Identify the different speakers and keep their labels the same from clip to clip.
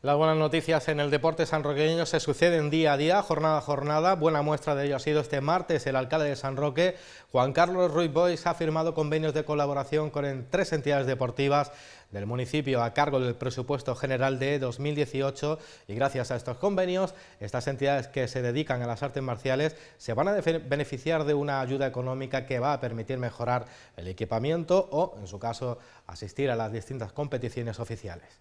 Speaker 1: Las buenas noticias en el deporte sanroqueño se suceden día a día, jornada a jornada. Buena muestra de ello ha sido este martes. El alcalde de San Roque, Juan Carlos Ruiz Boix, ha firmado convenios de colaboración con 3 entidades deportivas del municipio a cargo del presupuesto general de 2018 y gracias a estos convenios, estas entidades que se dedican a las artes marciales se van a beneficiar de una ayuda económica que va a permitir mejorar el equipamiento o, en su caso, asistir a las distintas competiciones oficiales.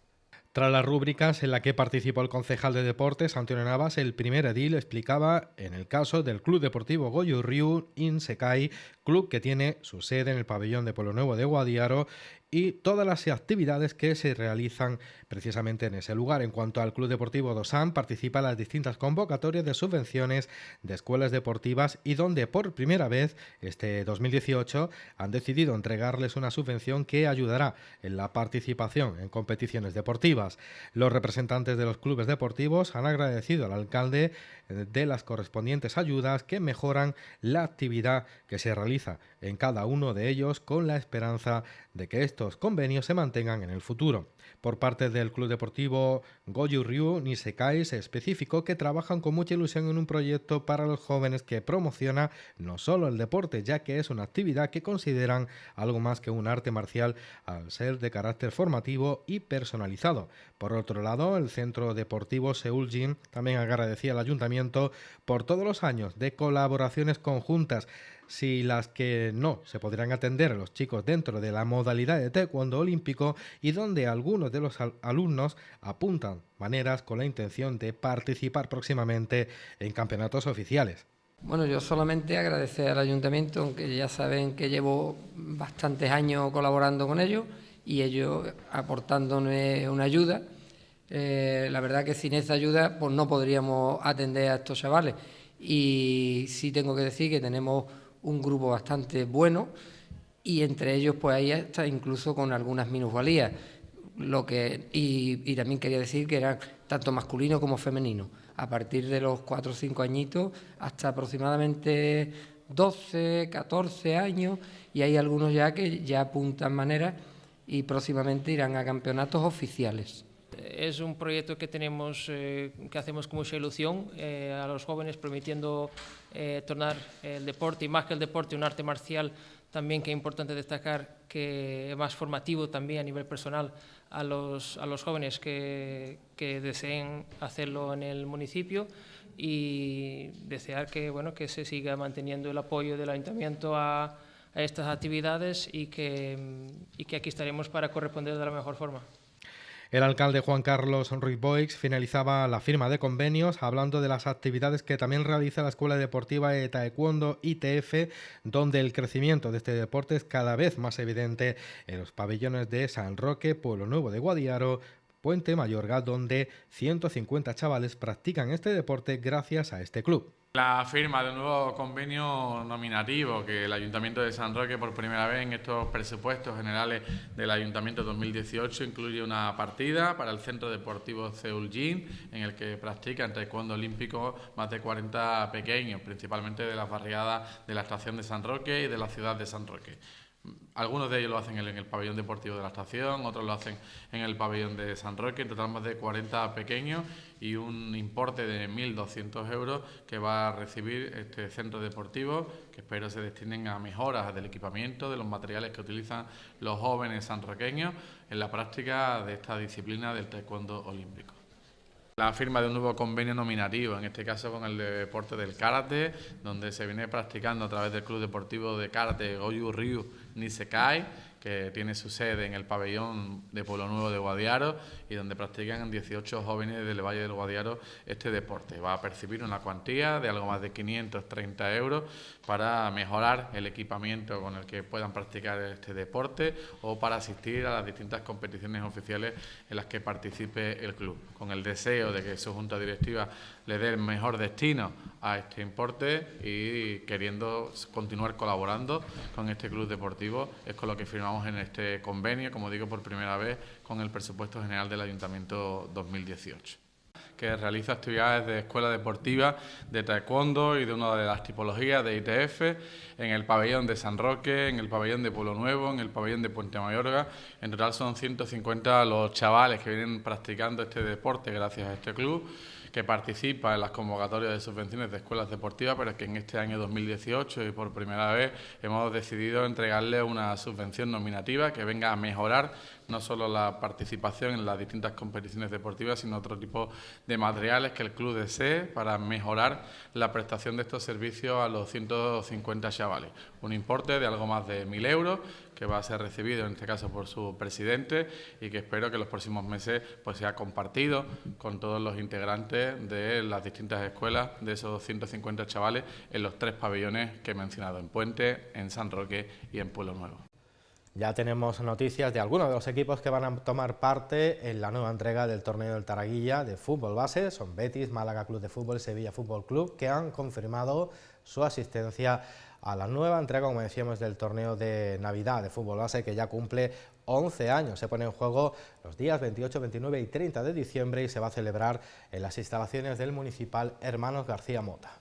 Speaker 1: Tras las rúbricas en la que participó el concejal de Deportes, Antonio Navas, el primer edil explicaba en el caso del Club Deportivo Goju Ryu Insekai, club que tiene su sede en el pabellón de Pueblo Nuevo de Guadiaro, y todas las actividades que se realizan precisamente en ese lugar. En cuanto al Club Deportivo Dosam, participa en las distintas convocatorias de subvenciones de escuelas deportivas y donde por primera vez este 2018 han decidido entregarles una subvención que ayudará en la participación en competiciones deportivas. Los representantes de los clubes deportivos han agradecido al alcalde de las correspondientes ayudas que mejoran la actividad que se realiza en cada uno de ellos, con la esperanza de que estos convenios se mantengan en el futuro. Por parte del Club Deportivo Goju Ryu Nisekai se especificó que trabajan con mucha ilusión en un proyecto para los jóvenes que promociona no solo el deporte, ya que es una actividad que consideran algo más que un arte marcial al ser de carácter formativo y personalizado. Por otro lado, el Centro Deportivo Seúl Gym también agradecía al Ayuntamiento por todos los años de colaboraciones conjuntas, si las que no se podrán atender a los chicos dentro de la modalidad de taekwondo olímpico y donde algunos de los alumnos apuntan maneras con la intención de participar próximamente en campeonatos oficiales.
Speaker 2: Bueno, yo solamente agradecer al Ayuntamiento, aunque ya saben que llevo bastantes años colaborando con ellos y ellos aportándome una ayuda. La verdad que sin esa ayuda pues no podríamos atender a estos chavales, y sí tengo que decir que tenemos un grupo bastante bueno y entre ellos pues ahí está incluso con algunas minusvalías, y también quería decir que eran tanto masculino como femenino, a partir de los 4 o 5 añitos hasta aproximadamente 12, 14 años, y hay algunos ya que ya apuntan maneras y próximamente irán a campeonatos oficiales.
Speaker 3: Es un proyecto que tenemos, que hacemos con mucha ilusión a los jóvenes, permitiendo tornar el deporte, y más que el deporte, un arte marcial también, que es importante destacar que es más formativo también a nivel personal a los jóvenes que deseen hacerlo en el municipio, y desear que, bueno, que se siga manteniendo el apoyo del Ayuntamiento a estas actividades y que aquí estaremos para corresponder de la mejor forma.
Speaker 1: El alcalde Juan Carlos Ruiz Boix finalizaba la firma de convenios hablando de las actividades que también realiza la Escuela Deportiva de Taekwondo ITF, donde el crecimiento de este deporte es cada vez más evidente en los pabellones de San Roque, Pueblo Nuevo de Guadiaro, Puente Mayorga, donde 150 chavales practican este deporte gracias a este club.
Speaker 4: La firma de un nuevo convenio nominativo que el Ayuntamiento de San Roque, por primera vez en estos presupuestos generales del Ayuntamiento 2018, incluye una partida para el Centro Deportivo Seúl Gym, en el que practican taekwondo olímpico más de 40 pequeños, principalmente de las barriadas de la estación de San Roque y de la ciudad de San Roque. Algunos de ellos lo hacen en el pabellón deportivo de la estación, otros lo hacen en el pabellón de San Roque. En total más de 40 pequeños y un importe de 1.200 euros que va a recibir este centro deportivo, que espero se destinen a mejoras del equipamiento, de los materiales que utilizan los jóvenes sanroqueños en la práctica de esta disciplina del taekwondo olímpico. La firma de un nuevo convenio nominativo, en este caso con el deporte del karate, donde se viene practicando a través del Club Deportivo de Karate Goju Ryu Nisekai, que tiene su sede en el pabellón de Pueblo Nuevo de Guadiaro y donde practican 18 jóvenes del Valle del Guadiaro este deporte. Va a percibir una cuantía de algo más de 530 euros para mejorar el equipamiento con el que puedan practicar este deporte o para asistir a las distintas competiciones oficiales en las que participe el club, con el deseo de que su junta directiva le dé el mejor destino a este importe y queriendo continuar colaborando con este club deportivo. Es con lo que firmamos en este convenio, como digo, por primera vez con el presupuesto general del Ayuntamiento 2018. que realiza actividades de escuela deportiva, de taekwondo y de una de las tipologías de ITF en el pabellón de San Roque, en el pabellón de Pueblo Nuevo, en el pabellón de Puente Mayorga. En total son 150 los chavales que vienen practicando este deporte gracias a este club, que participa en las convocatorias de subvenciones de escuelas deportivas, pero que en este año 2018 y por primera vez hemos decidido entregarle una subvención nominativa que venga a mejorar no solo la participación en las distintas competiciones deportivas, sino otro tipo de materiales que el club desee para mejorar la prestación de estos servicios a los 150 chavales. Un importe de algo más de 1.000 euros que va a ser recibido en este caso por su presidente y que espero que en los próximos meses pues sea compartido con todos los integrantes de las distintas escuelas de esos 150 chavales en los 3 pabellones que he mencionado, en Puente, en San Roque y en Pueblo Nuevo.
Speaker 1: Ya tenemos noticias de algunos de los equipos que van a tomar parte en la nueva entrega del torneo del Taraguilla de fútbol base. Son Betis, Málaga Club de Fútbol y Sevilla Fútbol Club, que han confirmado su asistencia a la nueva entrega, como decíamos, del torneo de Navidad de fútbol base, que ya cumple 11 años. Se pone en juego los días 28, 29 y 30 de diciembre y se va a celebrar en las instalaciones del Municipal Hermanos García Mota.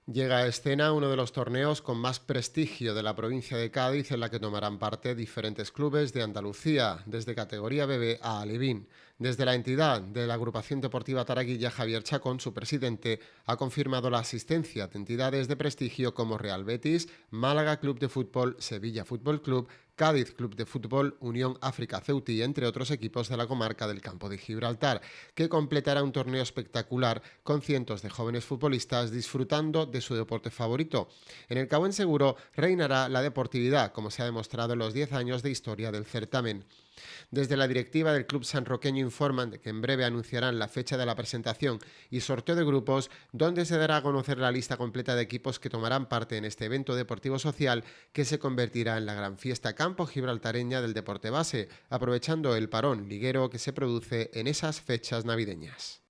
Speaker 5: Llega a escena uno de los torneos con más prestigio de la provincia de Cádiz, en la que tomarán parte diferentes clubes de Andalucía, desde categoría BB a Alevín. Desde la entidad de la Agrupación Deportiva Taraguilla, Javier Chacón, su presidente, ha confirmado la asistencia de entidades de prestigio como Real Betis, Málaga Club de Fútbol, Sevilla Fútbol Club, Cádiz Club de Fútbol, Unión África Ceutí, entre otros equipos de la comarca del Campo de Gibraltar, que completará un torneo espectacular con cientos de jóvenes futbolistas disfrutando de su deporte favorito. En el Cabo Seguro reinará la deportividad, como se ha demostrado en los 10 años de historia del certamen. Desde la directiva del club sanroqueño informan de que en breve anunciarán la fecha de la presentación y sorteo de grupos, donde se dará a conocer la lista completa de equipos que tomarán parte en este evento deportivo social que se convertirá en la gran fiesta campo gibraltareña del deporte base, aprovechando el parón liguero que se produce en esas fechas navideñas.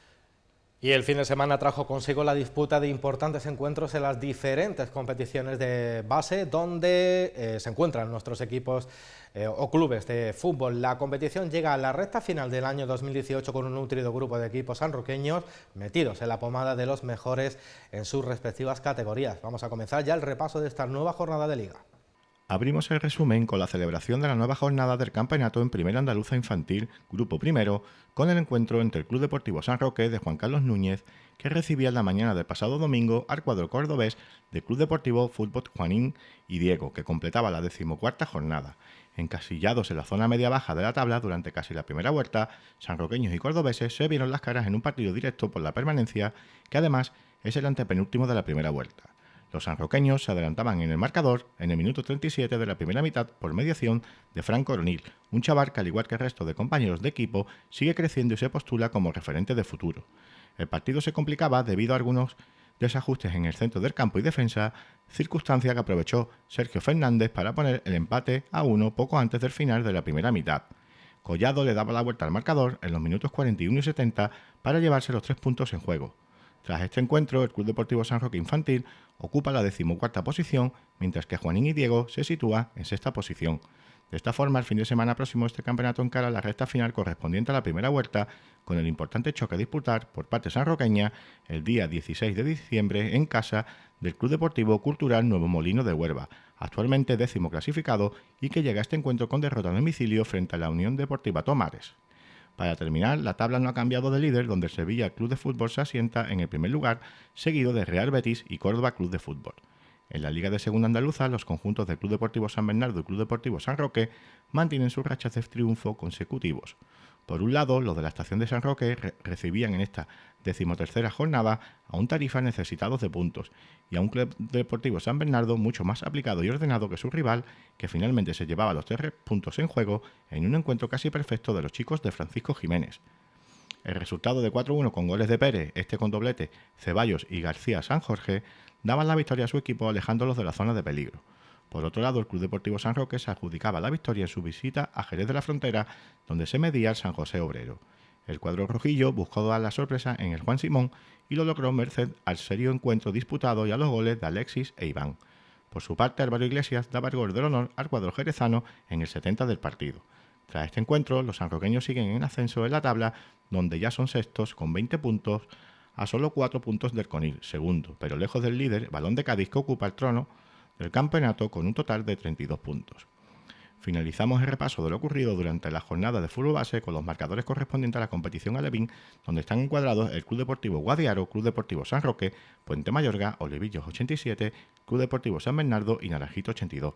Speaker 1: Y el fin de semana trajo consigo la disputa de importantes encuentros en las diferentes competiciones de base donde se encuentran nuestros equipos o clubes de fútbol. La competición llega a la recta final del año 2018 con un nutrido grupo de equipos sanroqueños metidos en la pomada de los mejores en sus respectivas categorías. Vamos a comenzar ya el repaso de esta nueva jornada de liga.
Speaker 6: Abrimos el resumen con la celebración de la nueva jornada del campeonato en Primera Andaluza Infantil, Grupo Primero, con el encuentro entre el Club Deportivo San Roque de Juan Carlos Núñez, que recibía en la mañana del pasado domingo al cuadro cordobés del Club Deportivo Fútbol Juanín y Diego, que completaba la 14ª jornada. Encasillados en la zona media-baja de la tabla durante casi la primera vuelta, sanroqueños y cordobeses se vieron las caras en un partido directo por la permanencia, que además es el antepenúltimo de la primera vuelta. Los sanroqueños se adelantaban en el marcador en el minuto 37 de la primera mitad por mediación de Fran Coronil, un chaval que al igual que el resto de compañeros de equipo sigue creciendo y se postula como referente de futuro. El partido se complicaba debido a algunos desajustes en el centro del campo y defensa, circunstancia que aprovechó Sergio Fernández para poner el empate a 1 poco antes del final de la primera mitad. Collado le daba la vuelta al marcador en los minutos 41 y 70 para llevarse los 3 puntos en juego. Tras este encuentro, el Club Deportivo San Roque Infantil ocupa la 14ª posición, mientras que Juanín y Diego se sitúa en 6ª posición. De esta forma, el fin de semana próximo este campeonato encara la recta final correspondiente a la primera vuelta, con el importante choque a disputar por parte sanroqueña el día 16 de diciembre en casa del Club Deportivo Cultural Nuevo Molino de Huelva, actualmente 10º clasificado y que llega a este encuentro con derrota a domicilio frente a la Unión Deportiva Tomares. Para terminar, la tabla no ha cambiado de líder, donde el Sevilla Club de Fútbol se asienta en el primer lugar, seguido de Real Betis y Córdoba Club de Fútbol. En la Liga de Segunda Andaluza, los conjuntos del Club Deportivo San Bernardo y Club Deportivo San Roque mantienen sus rachas de triunfo consecutivos. Por un lado, los de la estación de San Roque recibían en esta 13ª jornada a un Tarifa necesitados de puntos y a un Club Deportivo San Bernardo mucho más aplicado y ordenado que su rival, que finalmente se llevaba los 3 puntos en juego en un encuentro casi perfecto de los chicos de Francisco Jiménez. El resultado de 4-1 con goles de Pérez, con doblete, Ceballos y García San Jorge, daban la victoria a su equipo alejándolos de la zona de peligro. Por otro lado, el Club Deportivo San Roque se adjudicaba la victoria en su visita a Jerez de la Frontera, donde se medía el San José Obrero. El cuadro rojillo buscó dar la sorpresa en el Juan Simón y lo logró merced al serio encuentro disputado y a los goles de Alexis e Iván. Por su parte, Álvaro Iglesias daba el gol del honor al cuadro jerezano en el 70 del partido. Tras este encuentro, los sanroqueños siguen en ascenso en la tabla, donde ya son sextos con 20 puntos, a solo 4 puntos del Conil, segundo, pero lejos del líder, Balón de Cádiz, que ocupa el trono del campeonato con un total de 32 puntos. Finalizamos el repaso de lo ocurrido durante la jornada de fútbol base con los marcadores correspondientes a la competición alevín, donde están encuadrados el Club Deportivo Guadiaro, Club Deportivo San Roque, Puente Mayorga, Olivillos 87, Club Deportivo San Bernardo y Naranjito 82.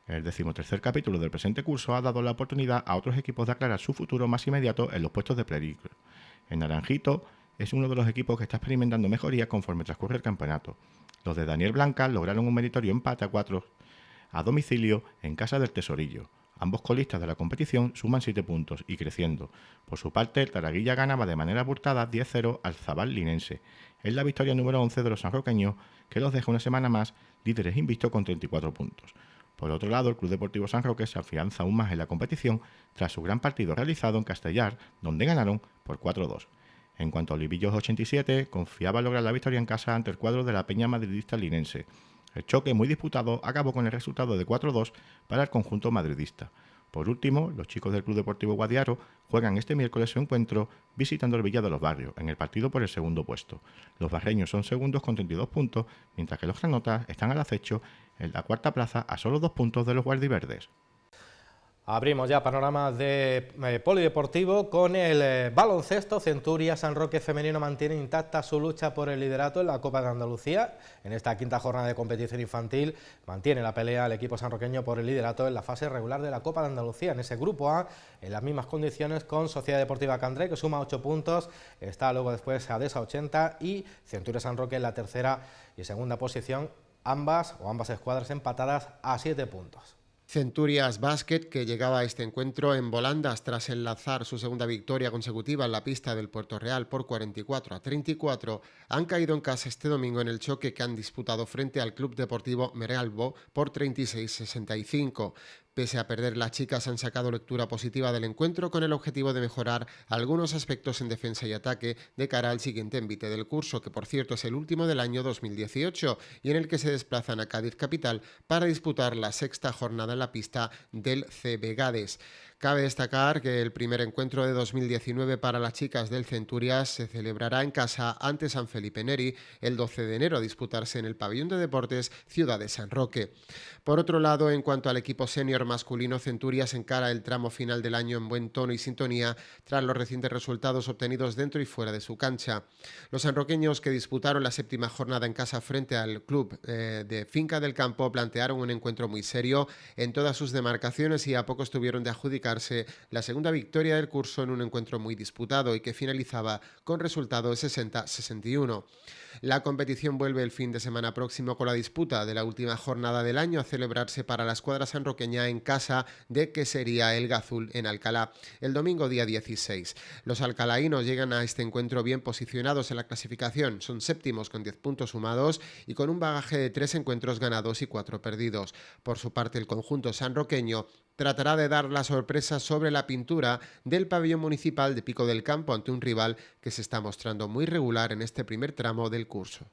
Speaker 6: El 13º capítulo del presente curso ha dado la oportunidad a otros equipos de aclarar su futuro más inmediato en los puestos de peligro. El Naranjito es uno de los equipos que está experimentando mejorías conforme transcurre el campeonato. Los de Daniel Blanca lograron un meritorio empate a 4 a domicilio en casa del Tesorillo. Ambos colistas de la competición suman 7 puntos y creciendo. Por su parte, el Taraguilla ganaba de manera abultada 10-0 al Zabal Linense. Es la victoria número 11 de los sanroqueños, que los deja una semana más líderes invictos con 34 puntos. Por otro lado, el Club Deportivo San Roque se afianza aún más en la competición tras su gran partido realizado en Castellar, donde ganaron por 4-2. En cuanto a Olivillos 87, confiaba lograr la victoria en casa ante el cuadro de la Peña Madridista Linense. El choque, muy disputado, acabó con el resultado de 4-2 para el conjunto madridista. Por último, los chicos del Club Deportivo Guadiaro juegan este miércoles su encuentro visitando el Villa de los Barrios, en el partido por el segundo puesto. Los barreños son segundos con 32 puntos, mientras que los granotas están al acecho en la cuarta plaza a solo 2 puntos de los guardiverdes.
Speaker 1: Abrimos ya panoramas de polideportivo con el baloncesto. Centuria San Roque femenino mantiene intacta su lucha por el liderato en la Copa de Andalucía. En esta quinta jornada de competición infantil mantiene la pelea el equipo sanroqueño por el liderato en la fase regular de la Copa de Andalucía. En ese grupo A, en las mismas condiciones con Sociedad Deportiva Candré, que suma 8 puntos. Está luego después Adesa 80 y Centuria San Roque en la tercera y segunda posición, ambas escuadras empatadas a 7 puntos.
Speaker 5: Centurias Basket, que llegaba a este encuentro en volandas tras enlazar su segunda victoria consecutiva en la pista del Puerto Real por 44-34, han caído en casa este domingo en el choque que han disputado frente al Club Deportivo Meralbo por 36-65. Pese a perder, las chicas han sacado lectura positiva del encuentro con el objetivo de mejorar algunos aspectos en defensa y ataque de cara al siguiente envite del curso, que por cierto es el último del año 2018 y en el que se desplazan a Cádiz capital para disputar la sexta jornada en la pista del CB Gades. Cabe destacar que el primer encuentro de 2019 para las chicas del Centurias se celebrará en casa ante San Felipe Neri el 12 de enero a disputarse en el Pabellón de Deportes Ciudad de San Roque. Por otro lado, en cuanto al equipo senior masculino, Centurias encara el tramo final del año en buen tono y sintonía tras los recientes resultados obtenidos dentro y fuera de su cancha. Los sanroqueños, que disputaron la séptima jornada en casa frente al club de Finca del Campo, plantearon un encuentro muy serio en todas sus demarcaciones y a poco estuvieron de adjudicar la segunda victoria del curso en un encuentro muy disputado y que finalizaba con resultado de 60-61. La competición vuelve el fin de semana próximo con la disputa de la última jornada del año a celebrarse para la escuadra sanroqueña en casa de que sería el Gazul en Alcalá el domingo día 16. Los alcalaínos llegan a este encuentro bien posicionados en la clasificación, son séptimos con 10 puntos sumados y con un bagaje de 3 encuentros ganados y 4 perdidos. Por su parte, el conjunto sanroqueño tratará de dar la sorpresa sobre la pintura del pabellón municipal de Pico del Campo ante un rival que se está mostrando muy regular en este primer tramo del curso.